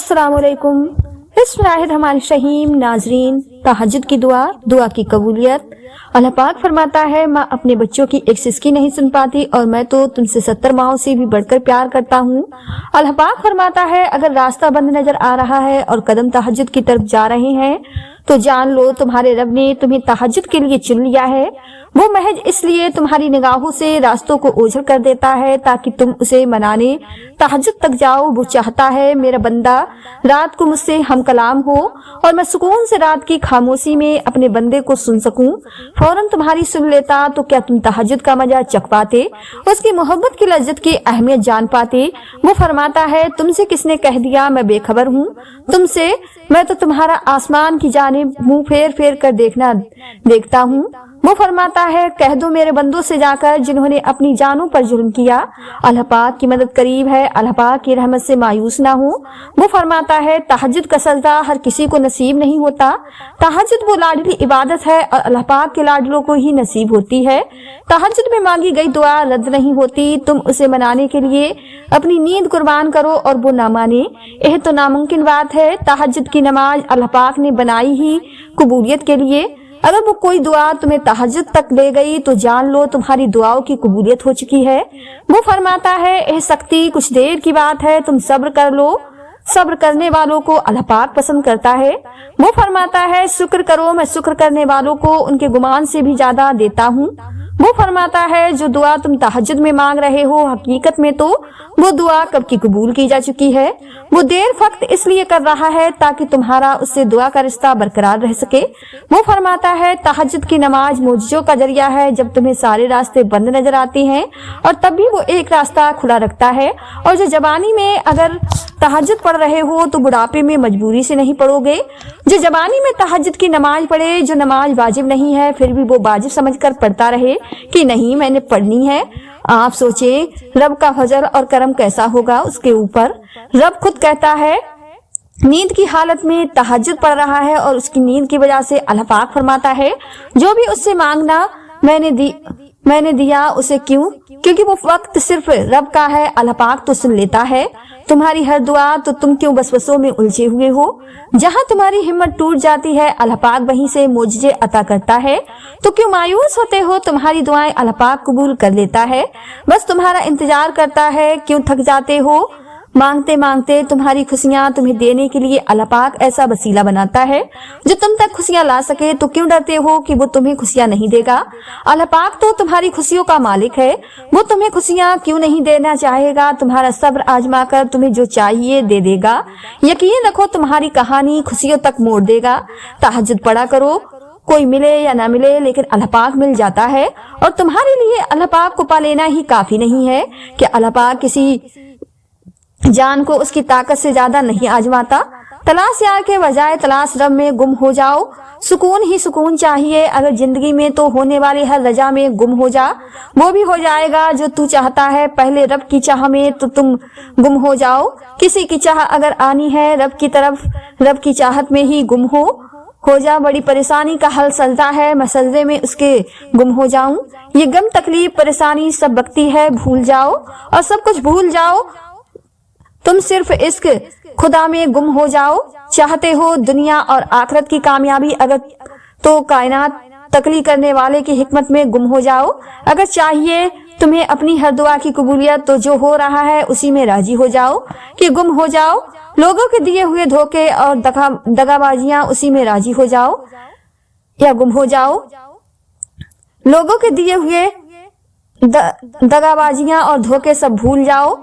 अस्सलाम वालेकुम। बिस्मिल्लाहिर्रहमानिर्रहीम। नाजरीन, तहज्जुद की दुआ की कबूलियत। अल्लाह पाक फरमाता है, माँ अपने बच्चों की एक सिसकी नहीं सुन पाती और मैं तो तुमसे 70 माहों से भी बढ़कर प्यार करता हूँ। अल्लाह पाक फरमाता है, अगर रास्ता बंद नजर आ रहा है और कदम तहज्जुद की तरफ जा रहे हैं तो जान लो तुम्हारे रब ने तुम्हें तहज्जुद के लिए चुन लिया है। वो महज इसलिए तुम्हारी निगाहों से रास्तों को ओझल कर देता है ताकि तुम उसे मनाने तहज्जुद तक जाओ। वो चाहता है मेरा बंदा रात को मुझसे हम कलाम हो और मैं सुकून से रात की खामोशी में अपने बंदे को सुन सकूं। फौरन तुम्हारी सुन लेता तो क्या तुम तहज्जुद का मजा चख पाते, उसकी मोहब्बत की लज्जत की अहमियत जान पाते। वो फरमाता है, तुमसे किसने कह दिया मैं बेखबर हूँ तुमसे, मैं तो तुम्हारा आसमान की जानिब मुंह फेर फेर कर देखता हूँ। वो फरमाता है, कह दो मेरे बंदों से जाकर जिन्होंने अपनी जानों पर जुल्म किया, अल्लाह पाक की मदद करीब है, अल्लाह पाक की रहमत से मायूस ना हो। वो फरमाता है, तहज्जुद का सजदा हर किसी को नसीब नहीं होता। तहज्जुद वो लाडली इबादत है और अल्लाह पाक के लाडलों को ही नसीब होती है। तहज्जुद में मांगी गई दुआ रद्द नहीं होती। तुम उसे मनाने के लिए अपनी नींद कुर्बान करो और वो ना माने, यह तो नामुमकिन बात है। तहज्जुद की नमाज अल्लाह पाक ने बनाई ही कबूलियत के लिए। अगर वो कोई दुआ तुम्हें तहज्जुद तक ले गई तो जान लो तुम्हारी दुआओं की कबूलियत हो चुकी है। वो फरमाता है, यह सख्ती कुछ देर की बात है, तुम सब्र कर लो, सब्र करने वालों को अल्लाह पाक पसंद करता है। वो फरमाता है, शुक्र करो, मैं शुक्र करने वालों को उनके गुमान से भी ज्यादा देता हूँ। वो फरमाता है, जो दुआ तुम तहज्जुद में मांग रहे हो हकीकत में तो वो दुआ कब की कबूल की जा चुकी है। वो देर फक्त इसलिए कर रहा है ताकि तुम्हारा उससे दुआ का रिश्ता बरकरार रह सके। वो फरमाता है, तहज्जुद की नमाज मुआजिजों का जरिया है। जब तुम्हें सारे रास्ते बंद नजर आते हैं और तब भी वो एक रास्ता खुला रखता है। और जो जवानी में अगर तहज्जुद पढ़ रहे हो तो बुढ़ापे में मजबूरी से नहीं पढ़ोगे। जो जवानी में तहज्जुद की नमाज पढ़े, जो नमाज वाजिब नहीं है फिर भी वो वाजिब समझकर पढ़ता रहे कि नहीं मैंने पढ़नी है। आप सोचें रब का फजल और करम कैसा होगा उसके ऊपर। रब खुद कहता है, नींद की हालत में तहज्जुद पढ़ रहा है और उसकी नींद की वजह से अल्लाह पाक फरमाता है, जो भी उससे मांगना मैंने दिया उसे। क्यों? क्योंकि वो वक्त सिर्फ रब का है, अल्लाह पाक तो सुन लेता है तुम्हारी हर दुआ। तो तुम क्यों वसवसों में उलझे हुए हो? जहाँ तुम्हारी हिम्मत टूट जाती है अल्लाह पाक वहीं से मोजज़े अता करता है। तो क्यों मायूस होते हो? तुम्हारी दुआएं अल्लाह पाक कबूल कर लेता है, बस तुम्हारा इंतजार करता है। क्यों थक जाते हो मांगते मांगते? तुम्हारी खुशियां तुम्हें देने के लिए अल्लाह पाक ऐसा वसीला बनाता है जो तुम तक खुशियां ला सके। तो क्यों डरते हो कि वो तुम्हें खुशियां नहीं देगा? अल्लाह पाक तो तुम्हारी खुशियों का मालिक है, वो तुम्हें खुशियां क्यों नहीं देना चाहेगा? तुम्हारा सब्र आजमा कर तुम्हें जो चाहिए दे देगा। यकीन रखो तुम्हारी कहानी खुशियों तक मोड़ देगा। तहज्जुद पढ़ा करो, कोई मिले या ना मिले लेकिन अल्लाह पाक मिल जाता है। और तुम्हारे लिए अल्लाह पाक को पा लेना ही काफी नहीं है कि अल्लाह पाक किसी जान को उसकी ताकत से ज्यादा नहीं आजमाता। तलाश यार के बजाय तलाश रब में गुम हो जाओ। सुकून ही सुकून चाहिए अगर जिंदगी में तो होने वाली हर रजा में गुम हो जा, वो भी हो जाएगा जो तू चाहता है। पहले रब की चाह में तो तुम गुम हो जाओ। किसी की चाह अगर आनी है रब की तरफ, रब की चाहत में ही गुम हो जा। बड़ी परेशानी का हल सजदा है, मैं सजदे में उसके गुम हो जाऊं। ये गम तकलीफ परेशानी सब बकती है, भूल जाओ और सब कुछ भूल जाओ। तुम सिर्फ इश्क खुदा में गुम हो जाओ। चाहते हो दुनिया और आखिरत की कामयाबी अगर तो कायनात तकली करने वाले की हिकमत में गुम हो जाओ। अगर चाहिए तुम्हें अपनी हर दुआ की कबूलियत तो जो हो रहा है उसी में राजी हो जाओ कि गुम हो जाओ। लोगों के दिए हुए धोखे और दगाबाजियां उसी में राजी हो जाओ या गुम हो जाओ। लोगों के दिए हुए दगाबाजियां और धोखे सब भूल जाओ।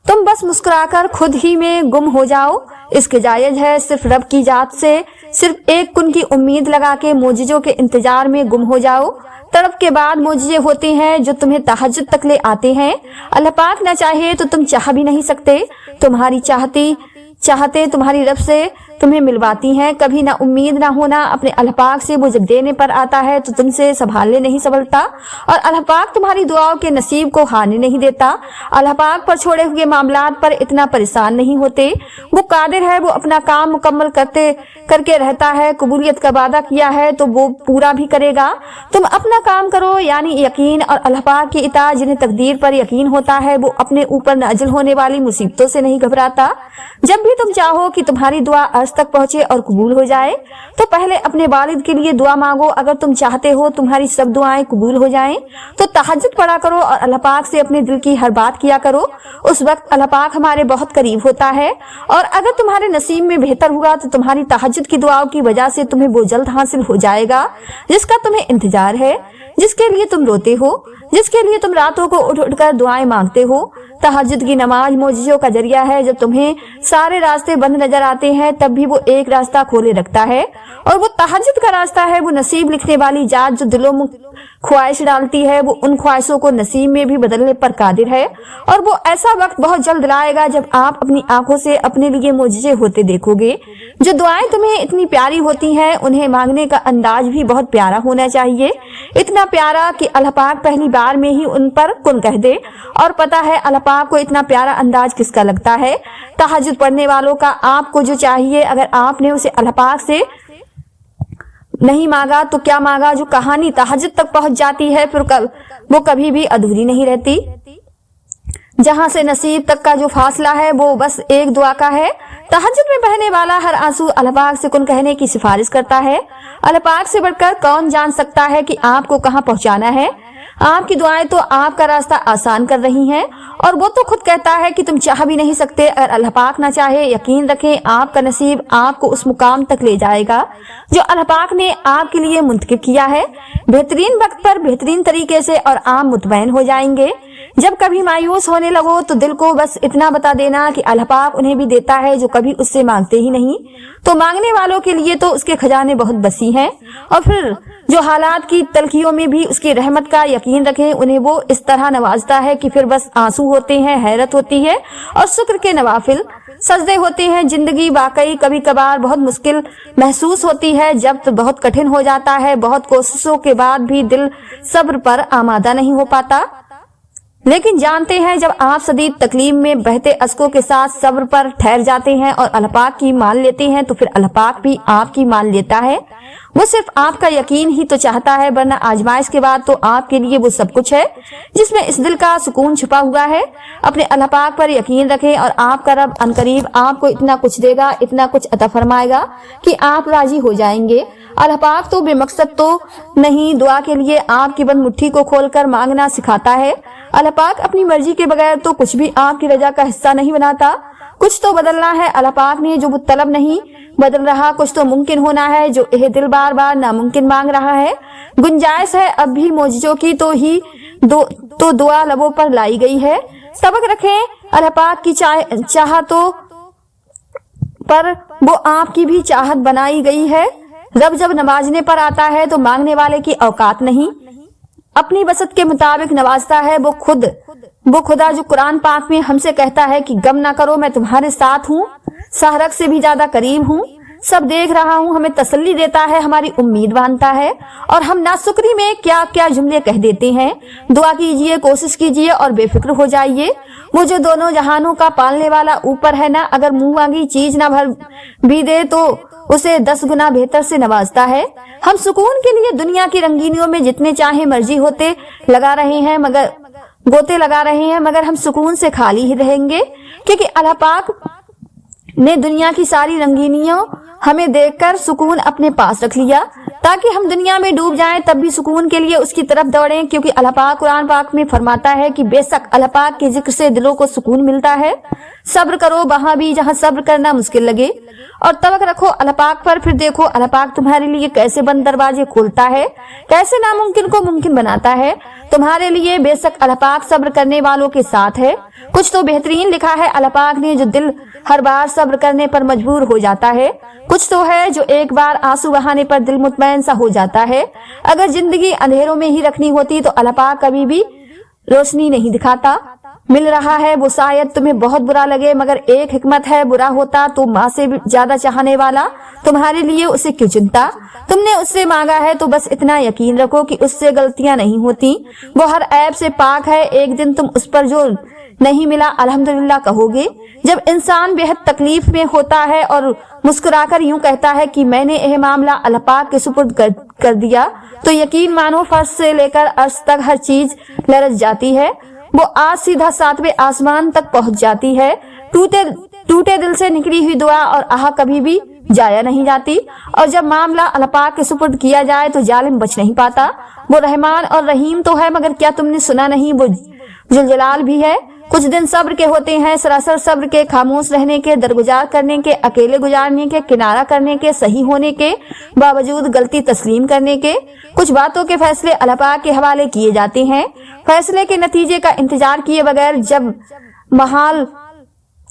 तुम बस मुस्कुराकर खुद ही में गुम हो जाओ। इसके जायज है सिर्फ रब की जात से सिर्फ एक कुन की उम्मीद लगा के मोजिजों के इंतजार में गुम हो जाओ। तड़प के बाद मोजिजे होते हैं जो तुम्हें तहज्जुद तक ले आते हैं। अल्लाह पाक न चाहे तो तुम चाह भी नहीं सकते। तुम्हारी चाहते तुम्हारी रब से तुम्हें मिलवाती हैं। कभी ना उम्मीद ना होना अपने अल्लाह पाक से, वो जब देने पर आता है तो तुमसे संभालने नहीं संभलता। और अल्लाह पाक तुम्हारी दुआओं के नसीब को हानि नहीं देता। अल्लाह पाक पर छोड़े हुए मामलात पर इतना परेशान नहीं होते। वो कादिर है, वो अपना काम मुकम्मल करके रहता है। कबूलियत का वादा किया है तो वो पूरा भी करेगा। तुम अपना काम करो यानी यकीन और अल्लाह पाक की इताअत। जिन्हें तकदीर पर यकीन होता है वो अपने ऊपर नाजिल होने वाली मुसीबतों से नहीं घबराता। जब भी भी तुम चाहो कि तुम्हारी दुआ अर्श तक पहुंचे और कबूल हो जाए तो पहले अपने वालिद के लिए दुआ मांगो। अगर तुम चाहते हो तुम्हारी सब दुआएं कबूल हो जाएं तो तहज्जुद पढ़ा करो और अल्लाह पाक से अपने दिल की हर बात किया करो। उस वक्त अल्लाह पाक हमारे बहुत करीब होता है और अगर तुम्हारे नसीब में बेहतर हुआ तो तुम्हारी तहज्जुद की दुआओं की वजह से तुम्हें वो जल्द हासिल हो जाएगा जिसका तुम्हें इंतजार है, जिसके लिए तुम रोते हो, जिसके लिए तुम रातों को उठ उठकर दुआएं मांगते हो। तहज्जुद की नमाज मोजिज़ों का जरिया है। जब तुम्हें सारे रास्ते बंद नजर आते हैं तब भी वो एक रास्ता खोले रखता है और वो तहज्जुद का रास्ता है। वो नसीब लिखने वाली जात जो दिलों में ख्वाहिश डालती है, वो उन ख्वाहिशों को नसीब में भी बदलने पर कादिर है और वो ऐसा वक्त बहुत जल्द लाएगा जब आप अपनी आंखों से अपने लिए मोजिज़े होते देखोगे। जो दुआएं तुम्हें इतनी प्यारी होती हैं उन्हें मांगने का अंदाज भी बहुत प्यारा होना चाहिए, इतना प्यारा कि अल्लाह पाक पहली बार में ही उन पर कुन कह दे। और पता है अल्लाह पाक को इतना प्यारा अंदाज किसका लगता है? तहज्जुद पढ़ने वालों का। आपको जो चाहिए अगर आपने उसे अल्लाह पाक से नहीं मांगा तो क्या मांगा? जो कहानी तहज्जुद तक पहुंच जाती है फिर वो कभी भी अधूरी नहीं रहती। जहां से नसीब तक का जो फासला है वो बस एक दुआ का है। तहज्जुद में बहने वाला हर आंसू अल्लाह पाक से कुन कहने की सिफारिश करता है। अल्लाह पाक से बढ़कर कौन जान सकता है कि आपको कहां पहुंचाना है। आपकी दुआएं तो आपका रास्ता आसान कर रही हैं और वो तो खुद कहता है कि तुम चाह भी नहीं सकते। अगर अल्लाह पाक ना चाहे यकीन रखें आपका नसीब आपको उस मुकाम तक ले जाएगा जो अल्लाह पाक ने आपके लिए मुंतखब किया है। बेहतरीन वक्त पर बेहतरीन तरीके से और आप मुतमईन हो जाएंगे। जब कभी मायूस होने लगो तो दिल को बस इतना बता देना कि अल्लाह पाक उन्हें भी देता है जो कभी उससे मांगते ही नहीं। तो मांगने वालों के लिए तो उसके खजाने बहुत बसी हैं और फिर जो हालात की तलखियों में भी उसकी रहमत का यकीन रखें, उन्हें वो इस तरह नवाजता है कि फिर बस आंसू होते हैं, हैरत होती है और शुक्र के नवाफिल सजदे होते हैं। जिंदगी वाकई कभी कभार बहुत मुश्किल महसूस होती है, जब तो बहुत कठिन हो जाता है। बहुत कोशिशों के बाद भी दिल सब्र पर आमादा नहीं हो पाता, लेकिन जानते हैं जब आप शदीद तकलीफ में बहते अश्कों के साथ सब्र पर ठहर जाते हैं और अल्लाह पाक की मान लेते हैं तो फिर अल्लाह पाक भी आपकी मान लेता है। वो सिर्फ आपका यकीन ही तो चाहता है, वरना आजमाइश के बाद तो आपके लिए वो सब कुछ है जिसमें इस दिल का सुकून छुपा हुआ है। अपने अल्लाह पाक पर यकीन रखें और आपका रब अनकरीब आपको इतना कुछ देगा, इतना कुछ अता फरमाएगा कि आप राजी हो जाएंगे। अल्लाह पाक तो बेमकसद तो नहीं, दुआ के लिए आपकी बंद मुट्ठी को खोलकर मांगना सिखाता है। अल्लाह पाक अपनी मर्जी के बगैर तो कुछ भी आपकी रजा का हिस्सा नहीं बनाता। कुछ तो बदलना है अल्लाह पाक ने जो वो तलब नहीं बदल रहा, कुछ तो मुमकिन होना है जो यह दिल बार बार नामुमकिन मांग रहा है। गुंजाइश है अब भी मोजिज़ों की तो दुआ लबों पर लाई गई है। सबक रखें अल्लाह पाक की चाहतों पर वो आपकी भी चाहत बनाई गई है। रब जब नवाजने पर आता है तो मांगने वाले की औकात नहीं, अपनी बसत के मुताबिक नवाजता है। वो खुदा जो कुरान पाक में हमसे कहता है कि गम ना करो, मैं तुम्हारे साथ हूँ, सहरक से भी ज्यादा करीब हूँ, सब देख रहा हूँ, हमें तसल्ली देता है, हमारी उम्मीद बांधता है और हम नाशुक्री में क्या क्या जुमले कह देते हैं। दुआ कीजिए, कोशिश कीजिए और बेफिक्र हो जाइए। वो जो दोनों जहानों का पालने वाला ऊपर है ना, अगर मुंह मांगी चीज ना भर भी दे तो उसे 10 गुना बेहतर से नवाजता है। हम सुकून के लिए दुनिया की रंगीनियों में जितने चाहे मर्जी गोते लगा रहे हैं, मगर हम सुकून से खाली ही रहेंगे, क्योंकि अल्लाह पाक ने दुनिया की सारी रंगीनियों हमें देखकर सुकून अपने पास रख लिया ताकि हम दुनिया में डूब जाएं तब भी सुकून के लिए उसकी तरफ दौड़ें। क्योंकि अल्लाह पाक कुरान पाक में फरमाता है कि बेशक अल्लाह पाक के जिक्र से दिलों को सुकून मिलता है। सब्र करो वहां भी जहां सब्र करना मुश्किल लगे और तवक्कुल रखो अल्लाह पाक पर, फिर देखो अल्लाह पाक तुम्हारे लिए कैसे बंद दरवाजे खोलता है, कैसे नामुमकिन को मुमकिन बनाता है तुम्हारे लिए। बेशक अल्लाह पाक सब्र करने वालों के साथ है। कुछ तो बेहतरीन लिखा है अल्लाह पाक ने जो दिल हर बार सब्र करने पर मजबूर हो जाता है। कुछ तो है जो एक बार आंसू बहाने पर दिल मुतमईन सा हो जाता है। अगर जिंदगी अंधेरों में ही रखनी होती तो अल्लाह पाक कभी भी रोशनी नहीं दिखाता। मिल रहा है वो शायद तुम्हें बहुत बुरा लगे, मगर एक हिकमत है, बुरा होता तो माँ से भी ज्यादा चाहने वाला तुम्हारे लिए उसे क्यों चुनता। तुमने उससे मांगा है तो बस इतना यकीन रखो कि उससे गलतियां नहीं होती, वो हर ऐब से पाक है। एक दिन तुम उस पर जो नहीं मिला अल्हम्दुलिल्लाह कहोगे। जब इंसान बेहद तकलीफ में होता है और मुस्कुराकर यूं कहता है कि मैंने यह मामला अल्लाह पाक के सुपुर्द कर दिया, तो यकीन मानो फर्श से लेकर अर्श तक हर चीज लरज जाती है। वो आज सीधा 7वें आसमान तक पहुंच जाती है। टूटे दिल से निकली हुई दुआ और आह कभी भी जाया नहीं जाती, और जब मामला अल्लाह पाक के सुपुर्द किया जाए तो जालिम बच नहीं पाता। वो रहमान और रहीम तो है, मगर क्या तुमने सुना नहीं वो जुलजलाल भी है। कुछ दिन सब्र के होते हैं, सरासर सब्र के, खामोश रहने के, दरगुजार करने के, अकेले गुजारने के, किनारा करने के, सही होने के बावजूद गलती तस्लीम करने के। कुछ बातों के फैसले अल्लाह पाक के हवाले किए जाते हैं, फैसले के नतीजे का इंतजार किए बगैर जब महाल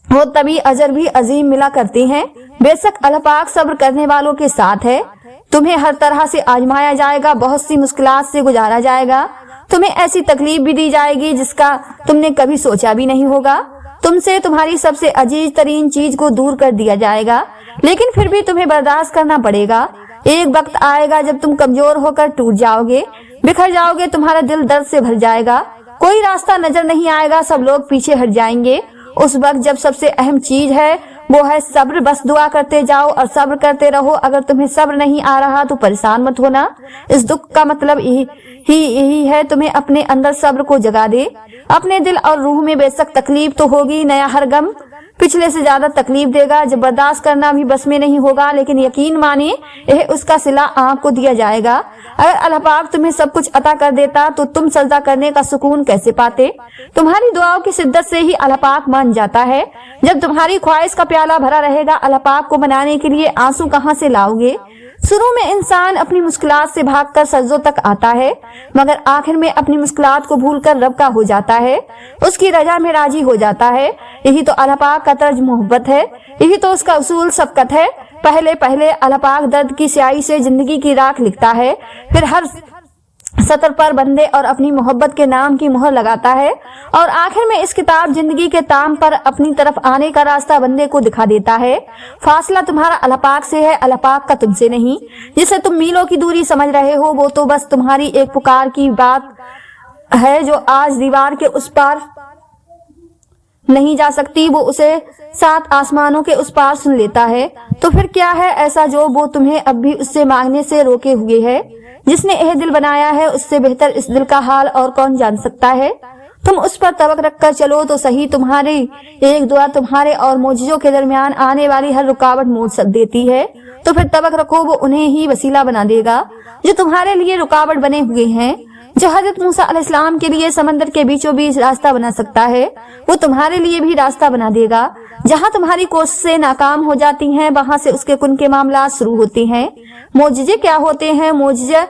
वो तभी अजर भी अजीम मिला करते हैं। बेशक अल्लाह पाक सब्र करने वालों के साथ है। तुम्हें हर तरह से आजमाया जाएगा, बहुत सी मुश्किलात से गुजारा जाएगा, तुम्हें ऐसी तकलीफ भी दी जाएगी जिसका तुमने कभी सोचा भी नहीं होगा। तुमसे तुम्हारी सबसे अजीज तरीन चीज को दूर कर दिया जाएगा, लेकिन फिर भी तुम्हें बर्दाश्त करना पड़ेगा। एक वक्त आएगा जब तुम कमजोर होकर टूट जाओगे, बिखर जाओगे, तुम्हारा दिल दर्द से भर जाएगा, कोई रास्ता नजर नहीं आएगा, सब लोग पीछे हट जाएंगे। उस वक्त जब सबसे अहम चीज है वो है सब्र। बस दुआ करते जाओ और सब्र करते रहो। अगर तुम्हें सब्र नहीं आ रहा तो परेशान मत होना। इस दुख का मतलब यही है तुम्हें अपने अंदर सब्र को जगा दे। अपने दिल और रूह में बेशक तकलीफ तो होगी, नया हर गम पिछले से ज्यादा तकलीफ देगा। जब बर्दाश्त करना भी बस में नहीं होगा, लेकिन यकीन माने यह उसका सिला आपको दिया जाएगा। अगर अल्लाह पाक तुम्हें सब कुछ अता कर देता तो तुम सजदा करने का सुकून कैसे पाते। तुम्हारी दुआओं की शिद्दत से ही अल्लाह पाक मान जाता है। जब तुम्हारी ख्वाहिश का प्याला भरा रहेगा, अल्लाह पाक को मनाने के लिए आंसू कहाँ से लाओगे। शुरू में इंसान अपनी मुश्किलात से भागकर सजदों तक आता है, मगर आखिर में अपनी मुश्किलात को भूलकर रब का हो जाता है, उसकी रजा में राजी हो जाता है। यही तो अल्लाह पाक का तर्ज मोहब्बत है, यही तो उसका उसूल सबकत है। पहले पहले अल्लाह पाक दर्द की स्याही से जिंदगी की राख लिखता है, फिर हर सतर पर बंदे और अपनी मोहब्बत के नाम की मुहर लगाता है, और आखिर में इस किताब जिंदगी के ताम पर अपनी तरफ आने का रास्ता बंदे को दिखा देता है। फासला तुम्हारा अल्लाह पाक से है, अल्लाह पाक का तुमसे नहीं। जिसे तुम मीलों की दूरी समझ रहे हो वो तो बस तुम्हारी एक पुकार की बात है जो आज दीवार के उस पार नहीं जा सकती, वो उसे 7 आसमानों के उस पार सुन लेता है। तो फिर क्या है ऐसा जो वो तुम्हें अब भी उससे मांगने से रोके हुए है। जिसने यह दिल बनाया है उससे बेहतर इस दिल का हाल और कौन जान सकता है। तुम उस पर तवक्क रखकर चलो तो सही, तुम्हारी एक दुआ तुम्हारे और मौजूदों के दरमियान आने वाली हर रुकावट मोड़ देती है। तो फिर तवक्क रखो, वो उन्हें ही वसीला बना देगा जो तुम्हारे लिए रुकावट बने हुए हैं। जो हजरत मूसा अलैहिस्सलाम के लिए समंदर के बीचों बीच रास्ता बना सकता है, वो तुम्हारे लिए भी रास्ता बना देगा। जहाँ तुम्हारी कोशिशें नाकाम हो जाती हैं, वहाँ से उसके कुन के मामला शुरू होते हैं। मोजिजे क्या होते हैं? मोजिजे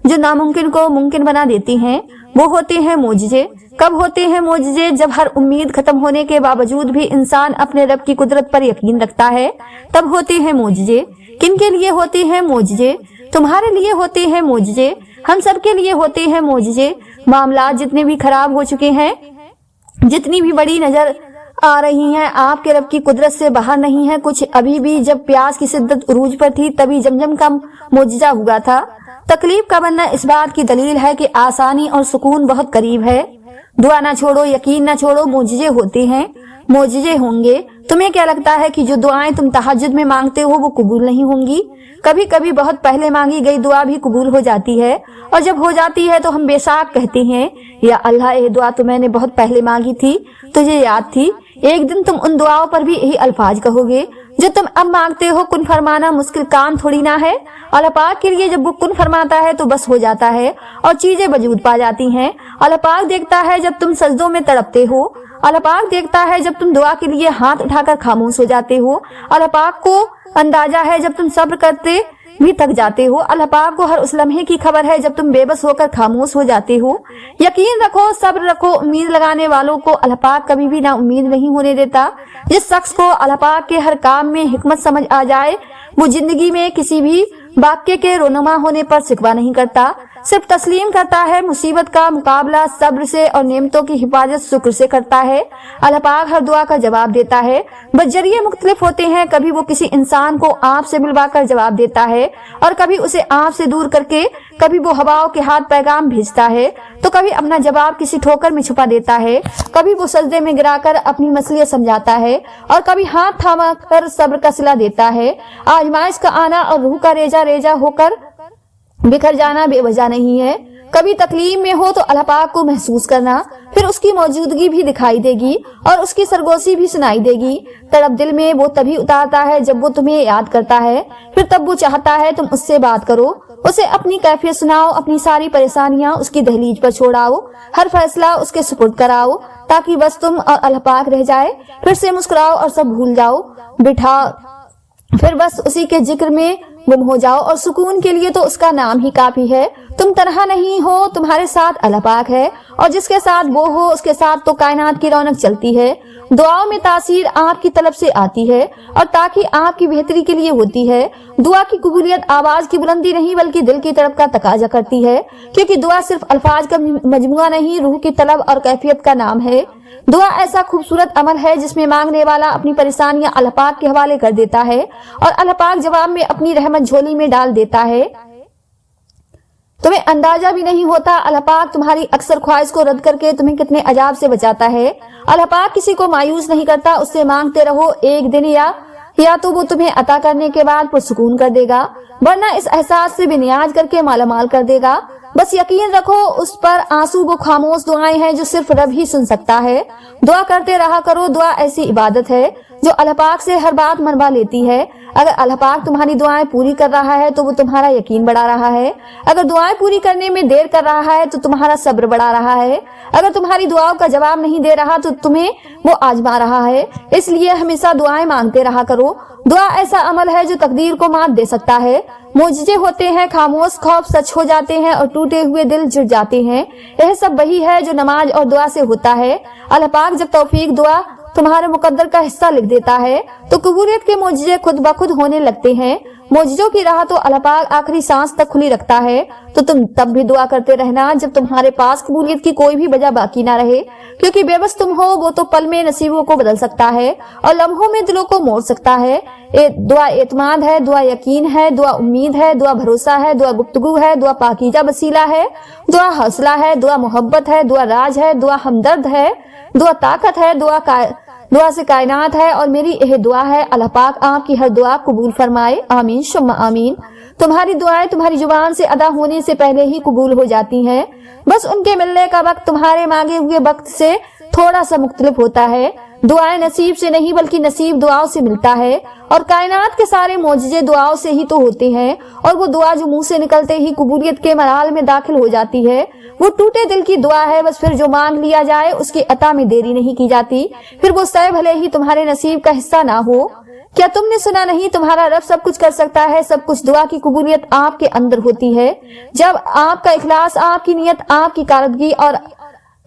जो नामुमकिन को मुमकिन बना देती हैं, वो होते हैं मोजिजे। कब होते हैं मोजिजे? जब हर उम्मीद खत्म होने के बावजूद भी इंसान अपने रब की कुदरत पर यकीन रखता है, तब होते हैं मोजिजे। किन के लिए होते हैं मोजिजे? तुम्हारे लिए होते हैं मोजिजे, हम सबके लिए होते हैं मोजिजे। मामला जितने भी खराब हो चुके हैं, जितनी भी बड़ी नजर आ रही हैं, आपके रब की कुदरत से बाहर नहीं है कुछ। अभी भी जब प्यास की शिद्दत उरूज पर थी तभी जमजम का मोजिजा हुआ था। तकलीफ का बनना इस बात की दलील है कि आसानी और सुकून बहुत करीब है। दुआ ना छोड़ो, यकीन ना छोड़ो, मोजिजे होते हैं, मोजिजे होंगे। तुम्हें क्या लगता है कि जो दुआएं तुम तहज्जुद में मांगते हो वो कबूल नहीं होंगी? कभी कभी बहुत पहले मांगी गई दुआ भी कबूल हो जाती है, और जब हो जाती है तो हम बेसाक कहते हैं, या अल्लाह ये दुआ तो मैंने बहुत पहले मांगी थी, तुझे याद थी। एक दिन तुम उन दुआओं पर भी यही अल्फाज कहोगे जो तुम अब मांगते हो। कुन फरमाना मुश्किल काम थोड़ी ना है। अल्लाह पाक के लिए जब वो कुन फरमाता है तो बस हो जाता है और चीजें वजूद पा जाती हैं। अल्लाह पाक देखता है जब तुम सजदों में तड़पते हो। अल्लाह पाक देखता है जब तुम दुआ के लिए हाथ उठाकर खामोश हो जाते हो। अल्लाह पाक को अंदाजा है जब तुम सब्र करते भी थक जाते हो। अल्लाह पाक को हर उस लम्हे की खबर है जब तुम बेबस होकर खामोश हो जाते हो। यकीन रखो, सब्र रखो, उम्मीद लगाने वालों को अल्लाह पाक कभी भी ना उम्मीद नहीं होने देता। जिस शख्स को अल्लाह पाक के हर काम में हिकमत समझ आ जाए, वो जिंदगी में किसी भी वाक्य के रोनुमा होने पर शिकवा नहीं करता, सिर्फ तस्लीम करता है। मुसीबत का मुकाबला सब्र से और नेमतों की हिफाजत शुक्र से करता है। अल्लाह पाक हर दुआ का जवाब देता है, बस जरिए मुख्तलिफ होते हैं। कभी वो किसी इंसान को आप से मिलवाकर जवाब देता है और कभी उसे आप से दूर करके, कभी वो हवाओं के हाथ पैगाम भेजता है तो कभी अपना जवाब किसी ठोकर में छुपा देता है, कभी वो सजदे में गिराकर अपनी मसलियत समझाता है और कभी हाथ थामा कर सब्र का सिला देता है। आजमाइश का आना और रूह का रेजा रेजा होकर बिखर जाना बेवजह नहीं है। کبھی تکلیف میں ہو تو اللہ پاک کو محسوس کرنا، پھر اس کی موجودگی بھی دکھائی دے گی اور اس کی سرگوشی بھی سنائی دے گی۔ تڑپ دل میں وہ تبھی اتارتا ہے جب وہ تمہیں یاد کرتا ہے، پھر تب وہ چاہتا ہے تم اس سے بات کرو، اسے اپنی کیفیت سناؤ، اپنی ساری پریشانیاں اس کی دہلیز پر چھوڑاؤ، ہر فیصلہ اس کے سپرد کراؤ، تاکہ بس تم اور اللہ پاک رہ جائے۔ پھر سے مسکراؤ اور سب بھول جاؤ، پھر بس اسی کے ذکر میں گم ہو جاؤ، اور سکون کے لیے تو اس کا نام ہی کافی ہے۔ تم تنہا نہیں ہو، تمہارے ساتھ اللہ پاک ہے، اور جس کے ساتھ وہ ہو اس کے ساتھ تو کائنات کی رونق چلتی ہے۔ دعاؤں میں تاثیر آپ کی طلب سے آتی ہے، اور تاکہ آپ کی بہتری کے لیے ہوتی ہے۔ دعا کی قبولیت آواز کی بلندی نہیں بلکہ دل کی طرف کا تقاضا کرتی ہے، کیونکہ دعا صرف الفاظ کا مجموعہ نہیں، روح کی طلب اور کیفیت کا نام ہے۔ دعا ایسا خوبصورت عمل ہے جس میں مانگنے والا اپنی پریشانیاں اللہ پاک کے حوالے کر دیتا ہے، اور اللہ پاک جواب میں اپنی رحمت جھولی میں ڈال دیتا ہے۔ تمہیں اندازہ بھی نہیں ہوتا اللہ پاک تمہاری اکثر خواہش کو رد کر کے تمہیں کتنے عذاب سے بچاتا ہے۔ اللہ پاک کسی کو مایوس نہیں کرتا، اس سے مانگتے رہو، ایک دن یا تو وہ تمہیں عطا کرنے کے بعد پرسکون کر دے گا، ورنہ اس احساس سے بے نیاز کر کے مالا مال کر دے گا۔ بس یقین رکھو اس پر آنسو وہ خاموش دعائیں ہیں جو صرف رب ہی سن سکتا ہے۔ دعا کرتے رہا کرو، دعا ایسی عبادت ہے جو اللہ پاک سے ہر بات منوا لیتی ہے۔ اگر اللہ پاک تمہاری دعائیں پوری کر رہا ہے تو وہ تمہارا یقین بڑھا رہا ہے، اگر دعائیں پوری کرنے میں دیر کر رہا ہے تو تمہارا صبر بڑھا رہا ہے، اگر تمہاری دعاؤں کا جواب نہیں دے رہا تو تمہیں وہ آزما رہا ہے۔ اس لیے ہمیشہ دعائیں مانگتے رہا کرو۔ دعا ایسا عمل ہے جو تقدیر کو مات دے سکتا ہے۔ معجزے ہوتے ہیں، خاموش خوف سچ ہو جاتے ہیں، اور ٹوٹے ہوئے دل جڑ جاتے ہیں۔ یہ سب وہی ہے جو نماز اور دعا سے ہوتا ہے۔ اللہ پاک جب توفیق دعا تمہارے مقدر کا حصہ لکھ دیتا ہے تو قبولیت کے معجزے خود بخود ہونے لگتے ہیں۔ معجزوں کی راہ تو اللہ پاک آخری سانس تک کھلی رکھتا ہے، تو تم تب بھی دعا کرتے رہنا جب تمہارے پاس قبولیت کی کوئی بھی وجہ باقی نہ رہے، کیونکہ بے بس تم ہو، وہ تو پل میں نصیبوں کو بدل سکتا ہے اور لمحوں میں دلوں کو موڑ سکتا ہے۔ دعا اعتماد ہے، دعا یقین ہے، دعا امید ہے، دعا بھروسہ ہے، دعا گفتگو ہے، دعا پاکیزہ وسیلہ ہے، دعا حوصلہ ہے، دعا محبت ہے، دعا راج ہے، دعا ہمدرد ہے، دعا طاقت ہے، دعا سے کائنات ہے، اور میری یہ دعا ہے اللہ پاک آپ کی ہر دعا قبول فرمائے، آمین ثم آمین۔ تمہاری دعائیں تمہاری زبان سے ادا ہونے سے پہلے ہی قبول ہو جاتی ہیں، بس ان کے ملنے کا وقت تمہارے مانگے ہوئے وقت سے تھوڑا سا مختلف ہوتا ہے۔ دعائیں نصیب سے نہیں بلکہ نصیب دعاؤں سے ملتا ہے، اور کائنات کے سارے معجزے دعاؤں سے ہی تو ہوتے ہیں، اور وہ دعا جو منہ سے نکلتے ہی قبولیت کے مراحل میں داخل ہو جاتی ہے وہ ٹوٹے دل کی دعا ہے۔ بس پھر جو مانگ لیا جائے اس کی عطا میں دیری نہیں کی جاتی، پھر وہ سہ بھلے ہی تمہارے نصیب کا حصہ نہ ہو۔ کیا تم نے سنا نہیں تمہارا رب سب کچھ کر سکتا ہے؟ سب کچھ دعا کی قبولیت آپ کے اندر ہوتی ہے۔ جب آپ کا اخلاص، آپ کی نیت، آپ کی کارکردگی اور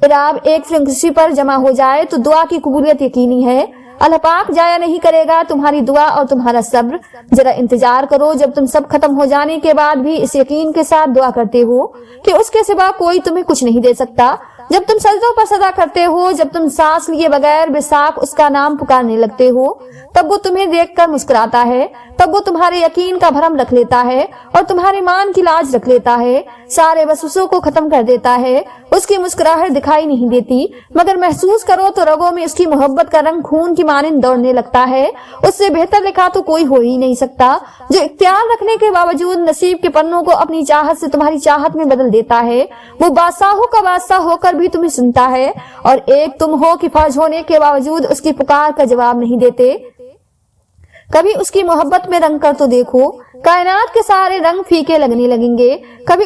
اراب ایک فریکوینسی پر جمع ہو جائے تو دعا کی قبولیت یقینی ہے۔ اللہ پاک ضائع نہیں کرے گا تمہاری دعا اور تمہارا صبر۔ ذرا انتظار کرو، جب تم سب ختم ہو جانے کے بعد بھی اس یقین کے ساتھ دعا کرتے ہو کہ اس کے سوا کوئی تمہیں کچھ نہیں دے سکتا، جب تم سجدوں پر صدا کرتے ہو، جب تم سانس لیے بغیر بے ساکھ اس کا نام پکارنے لگتے ہو، تب وہ تمہیں دیکھ کر مسکراتا ہے، تب وہ تمہارے یقین کا بھرم رکھ لیتا ہے اور تمہارے مان کی لاج رکھ لیتا ہے، سارے وسوسوں کو ختم کر دیتا ہے۔ اس کی مسکراہٹ دکھائی نہیں دیتی، مگر محسوس کرو تو رگوں میں اس کی محبت کا رنگ خون کی مانند دوڑنے لگتا ہے۔ اس سے بہتر لکھا تو کوئی ہو ہی نہیں سکتا، جو اختیار رکھنے کے باوجود نصیب کے پنوں کو اپنی چاہت سے تمہاری چاہت میں بدل دیتا ہے۔ وہ بادشاہوں کا بادشاہ ہو کر بھی تمہیں سنتا ہے، اور ایک تم ہو کہ فرض ہونے کے باوجود اس کی پکار کا جواب نہیں دیتے۔ کبھی اس کی محبت میں رنگ کر تو دیکھو، کائنات کے سارے رنگ پھیکے لگنے لگیں گے۔ کبھی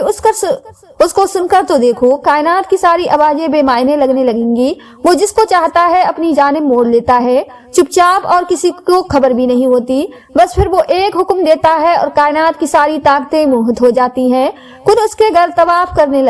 اس کو سن کر تو دیکھو، کائنات کی ساری آوازیں بے معنی لگنے لگیں گی۔ وہ جس کو چاہتا ہے اپنی جانب موڑ لیتا ہے، چپ چاپ، اور کسی کو خبر بھی نہیں ہوتی۔ بس پھر وہ ایک حکم دیتا ہے اور کائنات کی ساری طاقتیں موہت ہو جاتی ہیں۔ خود اس کے گھر طواف کرنے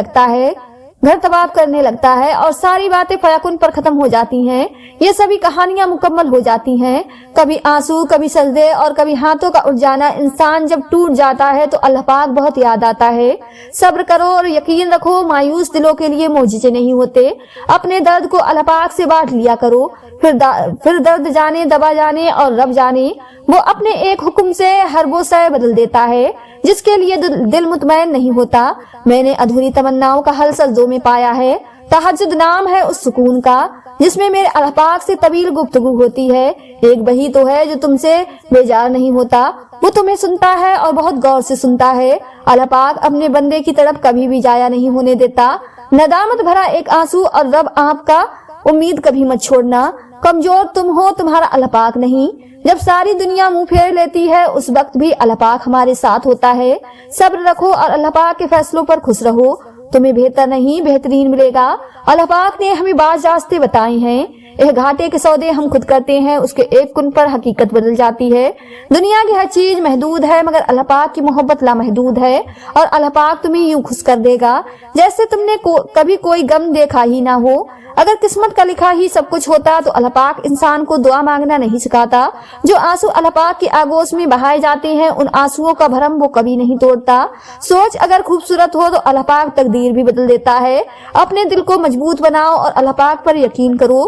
لگتا ہے اور ساری باتیں فیکن پر ختم ہو جاتی ہیں۔ یہ سبھی کہانیاں مکمل ہو جاتی ہیں، کبھی آنسو، کبھی سجدے اور کبھی ہاتھوں کا اٹھ جانا۔ انسان جب ٹوٹ جاتا ہے تو اللہ پاک بہت یاد آتا ہے۔ صبر کرو اور یقین رکھو، مایوس دلوں کے لیے معجزے نہیں ہوتے۔ اپنے درد کو اللہ پاک سے بانٹ لیا کرو، پھر درد جانے، دوا جانے اور رب جانے، وہ اپنے ایک حکم سے ہر وہ شے بدل دیتا ہے جس کے لیے دل مطمئن نہیں ہوتا۔ میں نے ادھوری تمناؤں کا حل سجدوں میں پایا ہے۔ تہجد نام ہے اس سکون کا जिसमें मेरे अल्लाह पाक से तवील गुफ्तगू होती है। एक वही तो है जो तुमसे बेजार नहीं होता, वो तुम्हें सुनता है और बहुत गौर से सुनता है। अल्लाह पाक अपने बंदे की तरफ कभी भी जाया नहीं होने देता। नदामत भरा एक आंसू और रब आपका उम्मीद कभी मत छोड़ना। कमजोर तुम हो, तुम्हारा अल्लाह पाक नहीं। जब सारी दुनिया मुंह फेर लेती है उस वक्त भी अल्लाह पाक हमारे साथ होता है। सब्र रखो और अल्लाह पाक के फैसलों पर खुश रहो, तुम्हें बेहतर नहीं बेहतरीन मिलेगा। अल्लाह पाक ने हमें बाज रास्ते बताए हैं। यह घाटे के सौदे हम खुद करते हैं, उसके एक कुन पर हकीकत बदल जाती है। दुनिया की हर चीज महदूद है मगर अल्लाह पाक की मोहब्बत लामहदूद है और अल्लाह पाक तुम्हें यूं खुश कर देगा जैसे तुमने कभी कोई गम देखा ही ना हो। अगर किस्मत का लिखा ही सब कुछ होता तो अल्लाह पाक इंसान को दुआ मांगना नहीं सिखाता। जो आंसू अल्लाह पाक की आगोश में बहाए जाते हैं उन आंसुओं का भरम वो कभी नहीं तोड़ता। सोच अगर खूबसूरत हो तो अल्लाह पाक तकदीर भी बदल देता है। अपने दिल को मजबूत बनाओ और अल्लाह पाक पर यकीन करो,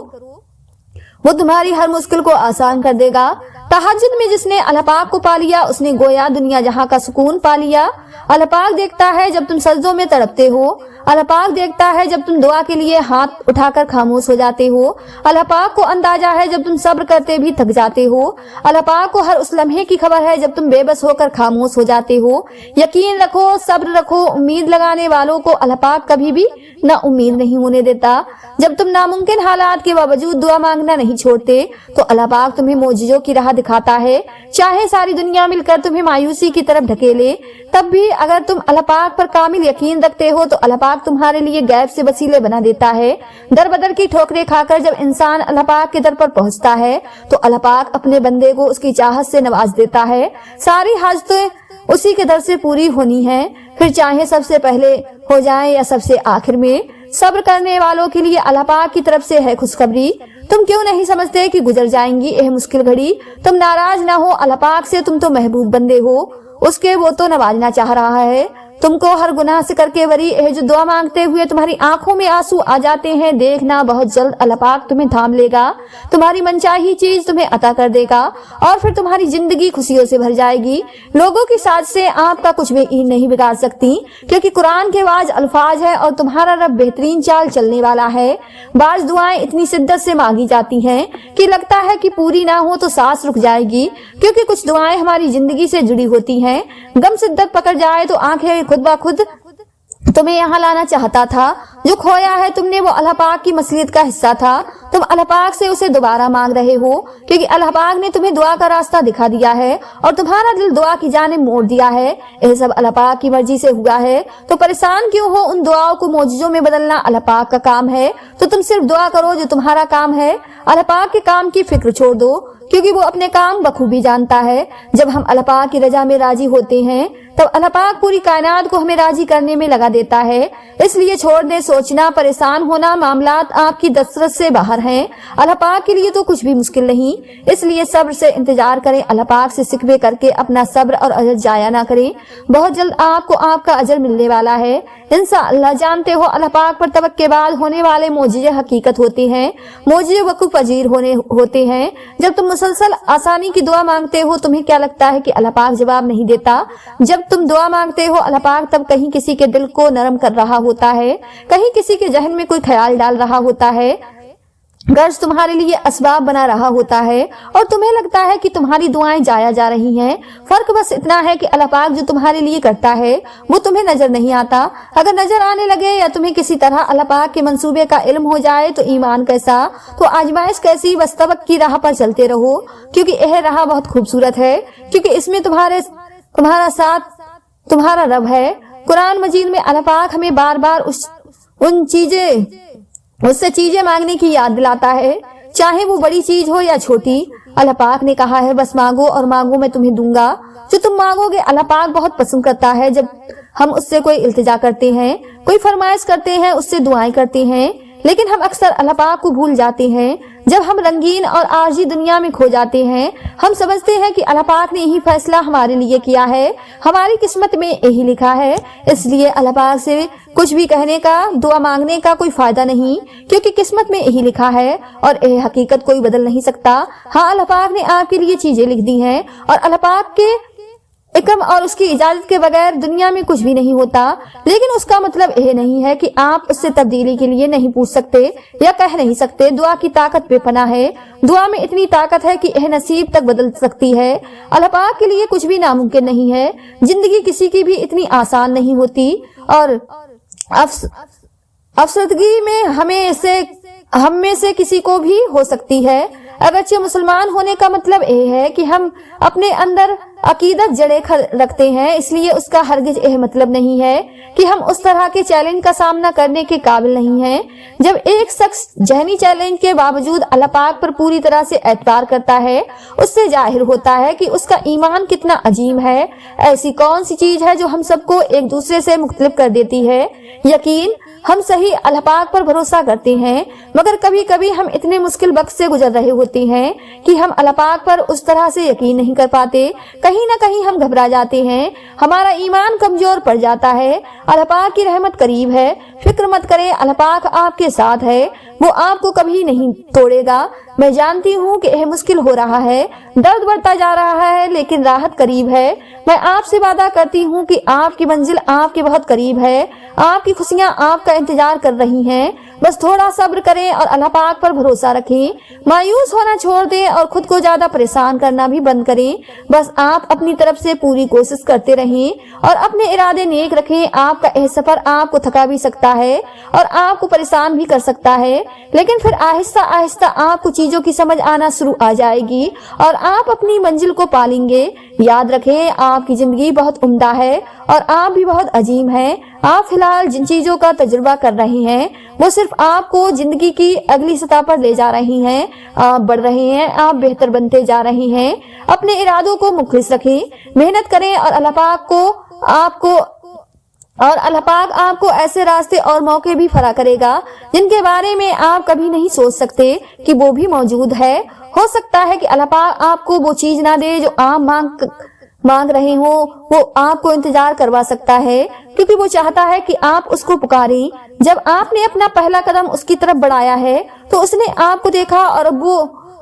वो तुम्हारी हर मुश्किल को आसान कर देगा। तहज्जुद में जिसने अल्लाह पाक को पा लिया उसने गोया दुनिया जहां का सुकून पा लिया। अल्लाह पाक देखता है जब तुम सजदों में तड़पते हो, अल्लाह पाक देखता है जब तुम दुआ के लिए हाथ उठाकर खामोश हो जाते हो। अल्लाह पाक को अंदाजा है जब तुम सब्र करते भी थक जाते हो। अल्लाह पाक को हर उस लम्हे की खबर है जब तुम बेबस होकर खामोश हो जाते हो। यकीन रखो, सब्र रखो, उम्मीद लगाने वालों को अल्लाह पाक कभी भी ना उम्मीद नहीं होने देता। जब तुम नामुमकिन हालात के बावजूद दुआ मांगना नहीं छोड़ते तो अल्लाह पाक तुम्हें मौजिज़ों की राह दिखाता है। चाहे सारी दुनिया मिलकर तुम्हें मायूसी की तरफ ढकेले, तब भी अगर तुम अल्लाह पाक पर कामिल यकीन रखते हो तो अल्लाह पाक तुम्हारे लिए गैब से वसीले बना देता है। दर बदर की ठोकरें खाकर जब इंसान अल्लाह पाक के दर पर पहुंचता है तो अल्लाह पाक अपने बंदे को उसकी चाहत से नवाज देता है। सारी हाजतें उसी के दर से पूरी होनी है, फिर चाहे सबसे पहले हो जाए या सबसे आखिर में। सब्र करने वालों के लिए अल्लाह पाक की तरफ से है खुशखबरी। तुम क्यों नहीं समझते कि गुजर जाएंगी यह मुश्किल घड़ी। तुम नाराज ना हो अल्लाह पाक से, तुम तो महबूब बंदे हो उसके, वो तो नवाजना चाह रहा है तुमको हर गुनाह से करके वरी। यह जो दुआ मांगते हुए तुम्हारी आंखों में आंसू आ जाते हैं, देखना बहुत जल्द अल्लाह पाक तुम्हें थाम लेगा, तुम्हारी मनचाही चीज तुम्हें अता कर देगा और फिर तुम्हारी जिंदगी खुशियों से भर जाएगी। लोगों की साज से आपका कुछ भी नहीं बिगाड़ सकती, क्योंकि कुरान के वाज अल्फाज है और तुम्हारा रब बेहतरीन चाल चलने वाला है। बाज दुआएं इतनी शिद्दत से मांगी जाती हैं कि लगता है कि पूरी ना हो तो सांस रुक जाएगी, क्योंकि कुछ दुआएं हमारी जिंदगी से जुड़ी होती हैं। गम शिद्दत पकड़ जाए तो आंखें खुद ब खुद तुम्हें यहाँ लाना चाहता था। जो खोया है तुमने वो अल्लाह पाक की मसलियत का हिस्सा था। तुम अल्लाह पाक से उसे दोबारा मांग रहे हो क्योंकि अल्लाह पाक ने तुम्हें दुआ का रास्ता दिखा दिया है और तुम्हारा दिल दुआ की जानिब मोड़ दिया है। यह सब अल्लाह पाक की मर्जी से हुआ है, तो परेशान क्यों हो। उन दुआओं को मौजिज़ों में बदलना अल्लाह पाक का काम है, तो तुम सिर्फ दुआ करो जो तुम्हारा काम है। अल्लाह पाक के काम की फिक्र छोड़ दो क्योंकि वो अपने काम बखूबी जानता है। जब हम अल्लाह पाक की रजा में राजी होते हैं तब अल्लाह पाक पूरी कायनात को हमें राजी करने में लगा देता है। इसलिए छोड़ दे सोचना, परेशान होना, मामलात आपकी दस्तरस से बाहर हैं। अल्लाह पाक के लिए तो कुछ भी मुश्किल नहीं, इसलिए सब्र से इंतजार करें। अल्लाह पाक से सिकवे करके अपना सब्र और अजर जाया ना करें, बहुत जल्द आपको आपका अजर मिलने वाला है इंशाअल्लाह। जानते हो अल्लाह पाक पर तवक्कुल के बाद होने वाले मौजिज़े हकीकत होते हैं, मौजिज़े वक़्फ़ पजीर होते हैं। जब तुम मुसलसल आसानी की दुआ मांगते हो तुम्हें क्या लगता है कि अल्लाह पाक जवाब नहीं देता। जब तुम दुआ मांगते हो अल्लाह पाक तब कहीं किसी के दिल को नरम कर रहा होता है, कहीं किसी के जहन में कोई ख्याल डाल रहा होता है, गर्ज तुम्हारे लिए असबाब बना रहा होता है और तुम्हें लगता है कि तुम्हारी दुआएं जाया जा रही हैं। फर्क बस इतना है कि अल्लाह पाक जो तुम्हारे लिए करता है वो तुम्हें नजर नहीं आता। अगर नजर आने लगे या तुम्हें किसी तरह अल्लाह पाक के मंसूबे का इल्म हो जाए तो ईमान कैसा, तो आजमाइश कैसी, बस तवक्कुल की राह पर चलते रहो क्योंकि यह राह बहुत खूबसूरत है, क्योंकि इसमें तुम्हारा साथ तुम्हारा रब है। कुरान मजीद में अल्लाह पाक हमें बार बार उससे चीजें मांगने की याद दिलाता है, चाहे वो बड़ी चीज हो या छोटी। अल्लाह पाक ने कहा है बस मांगो और मांगो मैं तुम्हें दूंगा। जो तुम मांगोगे अल्लाह पाक बहुत पसंद करता है जब हम उससे कोई इल्तिजा करते हैं, कोई फरमाइश करते हैं, उससे दुआएं करते हैं। लेकिन हम अक्सर अल्लाह पाक को भूल जाते हैं। जब हम रंगीन और आरजी दुनिया में खो जाते हैं हम समझते हैं कि अल्लाह पाक ने यही फैसला हमारे लिए किया है, हमारी किस्मत में यही लिखा है। इसलिए अल्लाह पाक से कुछ भी कहने का, दुआ मांगने का कोई फायदा नहीं, क्योंकि किस्मत में यही लिखा है और यह हकीकत कोई बदल नहीं सकता। हाँ, अल्लाह पाक ने आपके लिए चीजें लिख दी हैं और अल्लाह पाक के एकम और उसकी इजाजत के बगैर दुनिया में कुछ भी नहीं होता। लेकिन उसका मतलब यह नहीं है कि आप उससे तब्दीली के लिए नहीं पूछ सकते या कह नहीं सकते। दुआ की ताकत बेपनाह है। दुआ में इतनी ताकत है कि यह नसीब तक बदल सकती है। अल्लाह पाक के लिए कुछ भी नामुमकिन नहीं है। जिंदगी किसी की भी इतनी आसान नहीं होती और अफसरदगी में हम में से किसी को भी हो सकती है। अगरचे मुसलमान होने का मतलब यह है कि हम अपने अंदर अकीदत जड़े रखते हैं, इसलिए उसका हरगिज यह मतलब नहीं है कि हम उस तरह के चैलेंज का सामना करने के काबिल नहीं हैं। जब एक शख्स जहनी चैलेंज के बावजूद अल्लाह पाक पर पूरी तरह से एतबार करता है, उससे जाहिर होता है कि उसका ईमान कितना अजीम है। ऐसी कौन सी चीज है जो हम सबको एक दूसरे से मुख्तलिफ कर देती है? यकीन। हम सही अल्लाह पाक पर भरोसा करते हैं, मगर कभी कभी हम इतने मुश्किल वक्त से गुजर रहे होते हैं कि हम अल्लाह पाक पर उस तरह से यकीन नहीं कर पाते। कहीं ना कहीं हम घबरा जाते हैं, हमारा ईमान कमजोर पड़ जाता है। अल्लाह पाक की रहमत करीब है। फिक्र मत करें, अल्लाह पाक आपके साथ है। वो आपको कभी नहीं तोड़ेगा। मैं जानती हूँ कि यह मुश्किल हो रहा है, दर्द बढ़ता जा रहा है, लेकिन राहत करीब है। मैं आपसे वादा करती हूँ कि आपकी मंजिल आपके बहुत करीब है। आपकी खुशियाँ आपका इंतजार कर रही हैं। बस थोड़ा सब्र करें और अल्लाह पाक पर भरोसा रखें। मायूस होना छोड़ दें और खुद को ज्यादा परेशान करना भी बंद करें। बस आप अपनी तरफ से पूरी कोशिश करते रहें और अपने इरादे नेक रखें। आपका यह सफर आपको थका भी सकता है और आपको परेशान भी कर सकता है, लेकिन फिर आहिस्ता आहिस्ता आपको चीजों की समझ आना शुरू आ जाएगी और आप अपनी मंजिल को पालेंगे। याद रखें, आपकी जिंदगी बहुत उम्दा है और आप भी बहुत अजीम हैं। आप फिलहाल जिन चीजों का तजुर्बा कर रहे हैं वो सिर्फ आपको जिंदगी की अगली सतह पर ले जा रही हैं। आप बढ़ रहे हैं, आप बेहतर बनते जा रहे हैं। अपने इरादों को मुखलिस रखें, मेहनत करें और अल्लाह पाक आपको ऐसे रास्ते और मौके भी फरा करेगा जिनके बारे में आप कभी नहीं सोच सकते कि वो भी मौजूद है। हो सकता है कि अल्लाह पाक आपको वो चीज ना दे जो आप मांग रहे हो, वो आपको इंतजार करवा सकता है, क्योंकि वो चाहता है कि आप उसको पुकारें। जब आपने अपना पहला कदम उसकी तरफ बढ़ाया है तो उसने आपको देखा और अब वो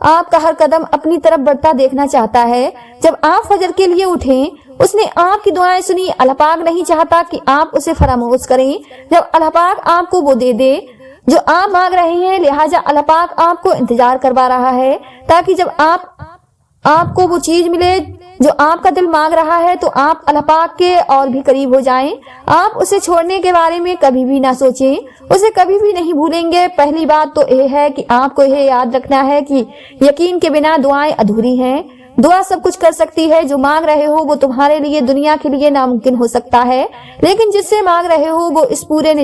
आपका हर कदम अपनी तरफ बढ़ता देखना चाहता है। जब आप फजर के लिए उठें, उसने आपकी दुआएं सुनी। अल्लाह पाक नहीं चाहता कि आप उसे फरामोश करें। जब अल्लाह पाक आपको वो दे दे जो आप मांग रहे हैं, लिहाजा अल्लाह पाक आपको इंतजार करवा रहा है, ताकि जब आपको वो चीज मिले जो आपका दिल मांग रहा है तो आप अल्लाह पाक के और भी करीब हो जाएं। आप उसे छोड़ने के बारे में कभी भी ना सोचें, उसे कभी भी नहीं भूलेंगे। पहली बात तो यह है कि आपको यह याद रखना है कि यकीन के बिना दुआएं अधूरी हैं। दुआ सब कुछ कर सकती है। जो मांग रहे हो वो तुम्हारे लिए दुनिया के लिए नामुमकिन हो सकता है, लेकिन जिससे मांग रहे हो वो इस पूरे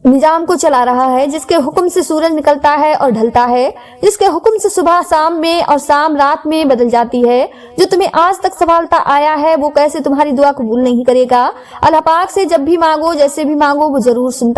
निजाम को चला रहा है, जिसके हुक्म से सूरज निकलता है और ढलता है, जिसके हुक्म से सुबह शाम में और शाम रात में बदल जाती है, जो तुम्हें आज तक संभालता आया है, वो कैसे तुम्हारी दुआ कबूल नहीं करेगा। अल्लाह पाक से जब भी मांगो, जैसे भी मांगो, वो जरूर सुनता